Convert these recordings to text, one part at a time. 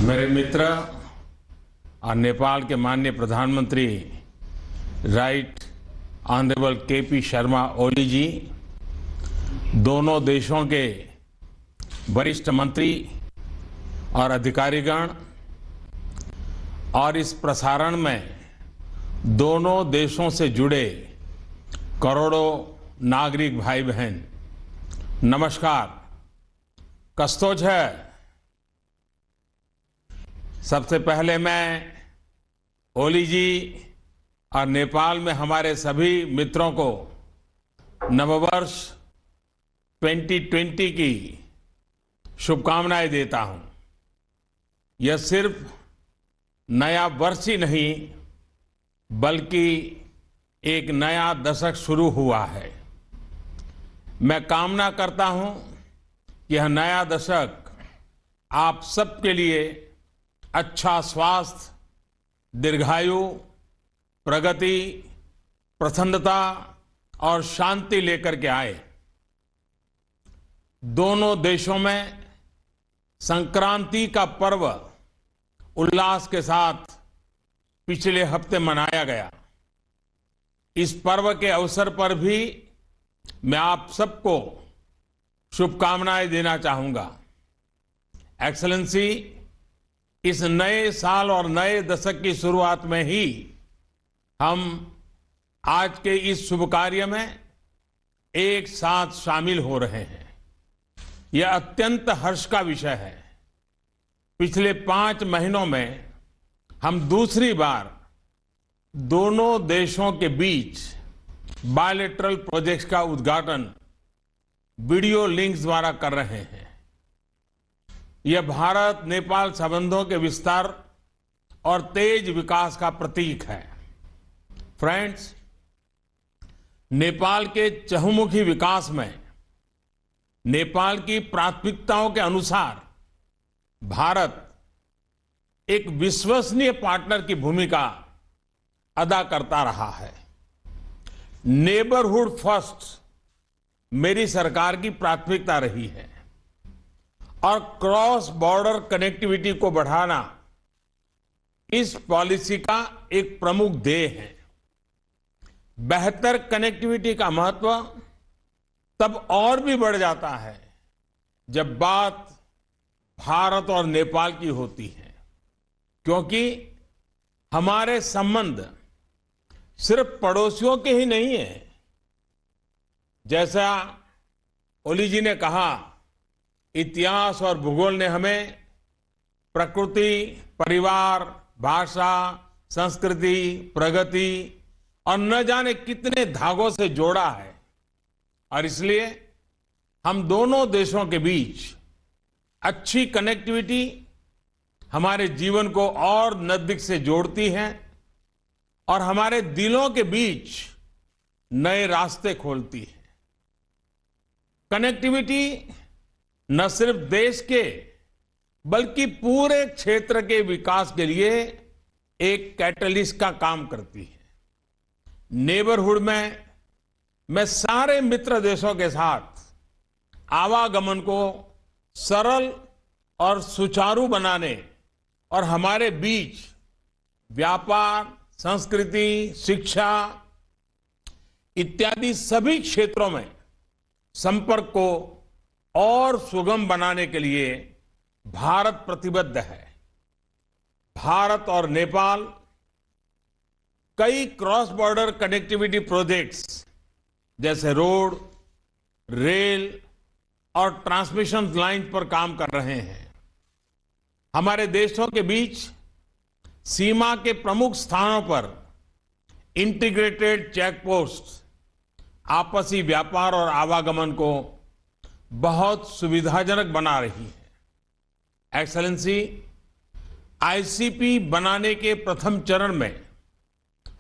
मेरे मित्र और नेपाल के माननीय प्रधानमंत्री right honourable KP Sharma Oli जी, दोनों देशों के वरिष्ठ मंत्री और अधिकारीगण और इस प्रसारण में दोनों देशों से जुड़े करोड़ों नागरिक भाई बहन, नमस्कार। कस्तोज है। सबसे पहले मैं ओली जी और नेपाल में हमारे सभी मित्रों को नववर्ष 2020 की शुभकामनाएं देता हूं। यह सिर्फ नया वर्ष ही नहीं बल्कि एक नया दशक शुरू हुआ है। मैं कामना करता हूं कि यह नया दशक आप सबके लिए अच्छा स्वास्थ्य, दीर्घायु, प्रगति, प्रसन्नता और शांति लेकर के आए। दोनों देशों में संक्रांति का पर्व उल्लास के साथ पिछले हफ्ते मनाया गया। इस पर्व के अवसर पर भी मैं आप सबको शुभकामनाएं देना चाहूंगा। एक्सेलेंसी, इस नए साल और नए दशक की शुरुआत में ही हम आज के इस शुभ कार्य में एक साथ शामिल हो रहे हैं। यह अत्यंत हर्ष का विषय है। पिछले 5 महीनों में हम दूसरी बार दोनों देशों के बीच बायलैटरल प्रोजेक्ट्स का उद्घाटन वीडियो लिंक्स द्वारा कर रहे हैं। यह भारत नेपाल संबंधों के विस्तार और तेज विकास का प्रतीक है। फ्रेंड्स, नेपाल के चहुमुखी विकास में नेपाल की प्राथमिकताओं के अनुसार भारत एक विश्वसनीय पार्टनर की भूमिका अदा करता रहा है। नेबरहुड फर्स्ट मेरी सरकार की प्राथमिकता रही है और क्रॉस बॉर्डर कनेक्टिविटी को बढ़ाना इस पॉलिसी का एक प्रमुख ध्येय है। बेहतर कनेक्टिविटी का महत्व तब और भी बढ़ जाता है जब बात भारत और नेपाल की होती है, क्योंकि हमारे संबंध सिर्फ पड़ोसियों के ही नहीं है। जैसा ओली जी ने कहा, इतिहास और भूगोल ने हमें प्रकृति, परिवार, भाषा, संस्कृति, प्रगति और न जाने कितने धागों से जोड़ा है। और इसलिए हम दोनों देशों के बीच अच्छी कनेक्टिविटी हमारे जीवन को और नजदीक से जोड़ती है और हमारे दिलों के बीच नए रास्ते खोलती है। कनेक्टिविटी न सिर्फ देश के बल्कि पूरे क्षेत्र के विकास के लिए एक कैटलिस्ट का काम करती है। नेबरहुड में मैं सारे मित्र देशों के साथ आवागमन को सरल और सुचारू बनाने और हमारे बीच व्यापार, संस्कृति, शिक्षा इत्यादि सभी क्षेत्रों में संपर्क को और सुगम बनाने के लिए भारत प्रतिबद्ध है। भारत और नेपाल कई क्रॉस बॉर्डर कनेक्टिविटी प्रोजेक्ट्स जैसे रोड, रेल और ट्रांसमिशन लाइन पर काम कर रहे हैं। हमारे देशों के बीच सीमा के प्रमुख स्थानों पर इंटीग्रेटेड चेक पोस्ट आपसी व्यापार और आवागमन को बहुत सुविधाजनक बना रही है। एक्सेलेंसी, आईसीपी बनाने के प्रथम चरण में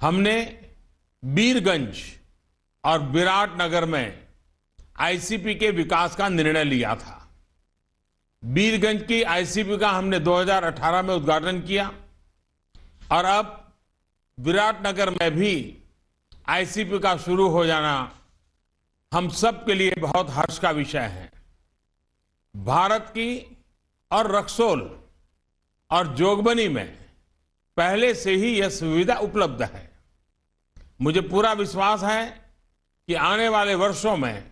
हमने बीरगंज और विराटनगर में आईसीपी के विकास का निर्णय लिया था। बीरगंज की आईसीपी का हमने 2018 में उद्घाटन किया और अब विराटनगर में भी आईसीपी का शुरू हो जाना हम सब के लिए बहुत हर्ष का विषय है। भारत की और रक्सौल और जोगबनी में पहले से ही यह सुविधा उपलब्ध है। मुझे पूरा विश्वास है कि आने वाले वर्षों में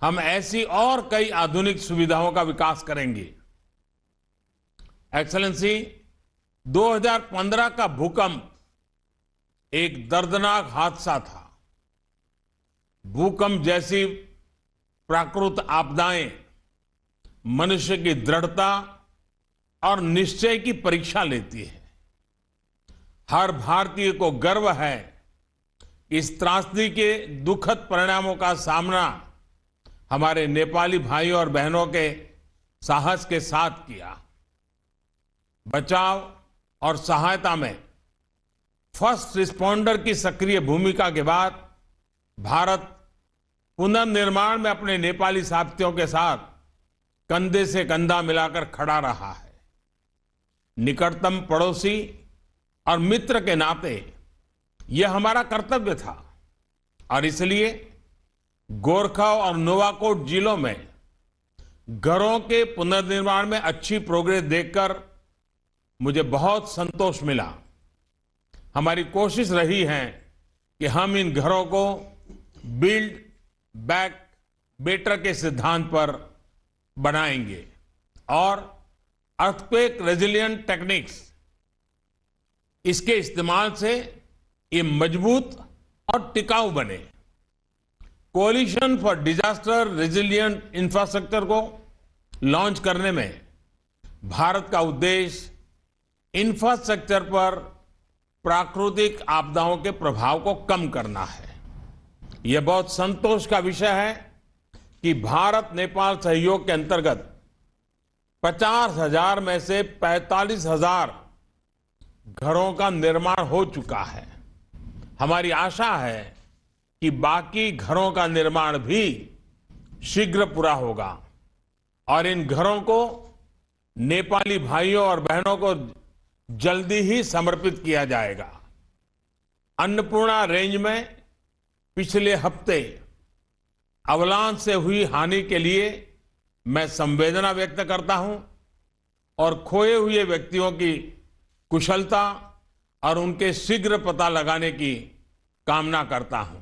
हम ऐसी और कई आधुनिक सुविधाओं का विकास करेंगे। एक्सेलेंसी, 2015 का भूकंप एक दर्दनाक हादसा था। भूकंप जैसी प्राकृतिक आपदाएं मनुष्य की दृढ़ता और निश्चय की परीक्षा लेती है। हर भारतीय को गर्व है कि इस त्रासदी के दुखद परिणामों का सामना हमारे नेपाली भाइयों और बहनों के साहस के साथ किया। बचाव और सहायता में फर्स्ट रिस्पॉन्डर की सक्रिय भूमिका के बाद भारत पुनर्निर्माण में अपने नेपाली साथियों के साथ कंधे से कंधा मिलाकर खड़ा रहा है। निकटतम पड़ोसी और मित्र के नाते यह हमारा कर्तव्य था और इसलिए गोरखा और नोवाकोट जिलों में घरों के पुनर्निर्माण में अच्छी प्रोग्रेस देखकर मुझे बहुत संतोष मिला। हमारी कोशिश रही है कि हम इन घरों को बिल्ड बैक बेटर के सिद्धांत पर बनाएंगे और अर्थक्वेक रेजिलिएंट टेक्निक्स, इसके इस्तेमाल से ये मजबूत और टिकाऊ बने। कोalition फॉर डिजास्टर रेजिलिएंट इंफ्रास्ट्रक्चर को लॉन्च करने में भारत का उद्देश्य इंफ्रास्ट्रक्चर पर प्राकृतिक आपदाओं के प्रभाव को कम करना है। यह बहुत संतोष का विषय है कि भारत नेपाल सहयोग के अंतर्गत 50,000 में से 45,000 घरों का निर्माण हो चुका है। हमारी आशा है कि बाकी घरों का निर्माण भी शीघ्र पूरा होगा और इन घरों को नेपाली भाइयों और बहनों को जल्दी ही समर्पित किया जाएगा। अन्नपूर्णा रेंज में पिछले हफ्ते अवलांच से हुई हानि के लिए मैं संवेदना व्यक्त करता हूं और खोए हुए व्यक्तियों की कुशलता और उनके शीघ्र पता लगाने की कामना करता हूं।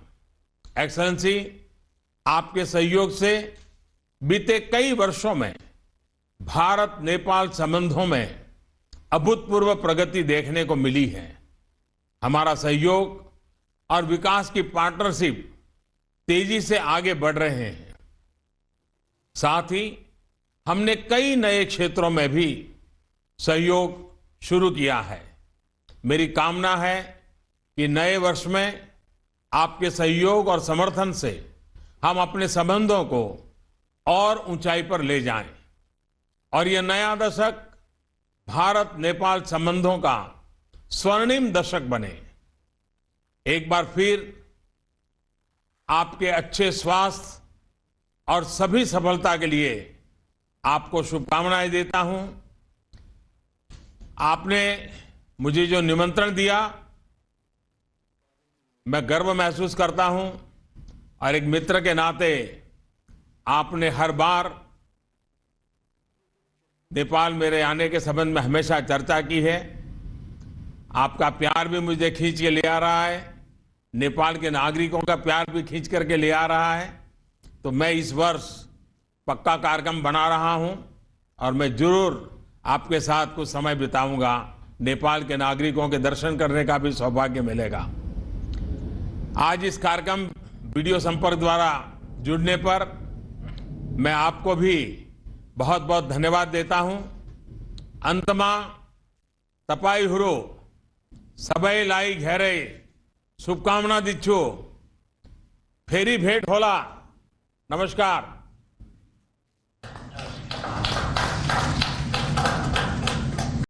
एक्सेलेंसी, आपके सहयोग से बीते कई वर्षों में भारत नेपाल संबंधों में अभूतपूर्व प्रगति देखने को मिली है। हमारा सहयोग और विकास की पार्टनरशिप तेजी से आगे बढ़ रहे हैं। साथ ही हमने कई नए क्षेत्रों में भी सहयोग शुरू किया है। मेरी कामना है कि नए वर्ष में आपके सहयोग और समर्थन से हम अपने संबंधों को और ऊंचाई पर ले जाएं और यह नया दशक भारत नेपाल संबंधों का स्वर्णिम दशक बने। एक बार फिर आपके अच्छे स्वास्थ्य और सभी सफलता के लिए आपको शुभकामनाएं देता हूं। आपने मुझे जो निमंत्रण दिया, मैं गर्व महसूस करता हूं और एक मित्र के नाते आपने हर बार नेपाल मेरे आने के संबंध में हमेशा चर्चा की है। आपका प्यार भी मुझे खींच के ले आ रहा है, नेपाल के नागरिकों का प्यार भी खींच करके ले आ रहा है। तो मैं इस वर्ष पक्का कार्यक्रम बना रहा हूं और मैं जरूर आपके साथ कुछ समय बिताऊंगा। नेपाल के नागरिकों के दर्शन करने का भी सौभाग्य मिलेगा। आज इस कार्यक्रम वीडियो संपर्क द्वारा जुड़ने पर मैं आपको भी बहुत बहुत धन्यवाद देता हूं। अंतमा तपाई हुरो सबई लाई घेरे शुभकामना दिच्छू। फेरी भेंट होला। नमस्कार।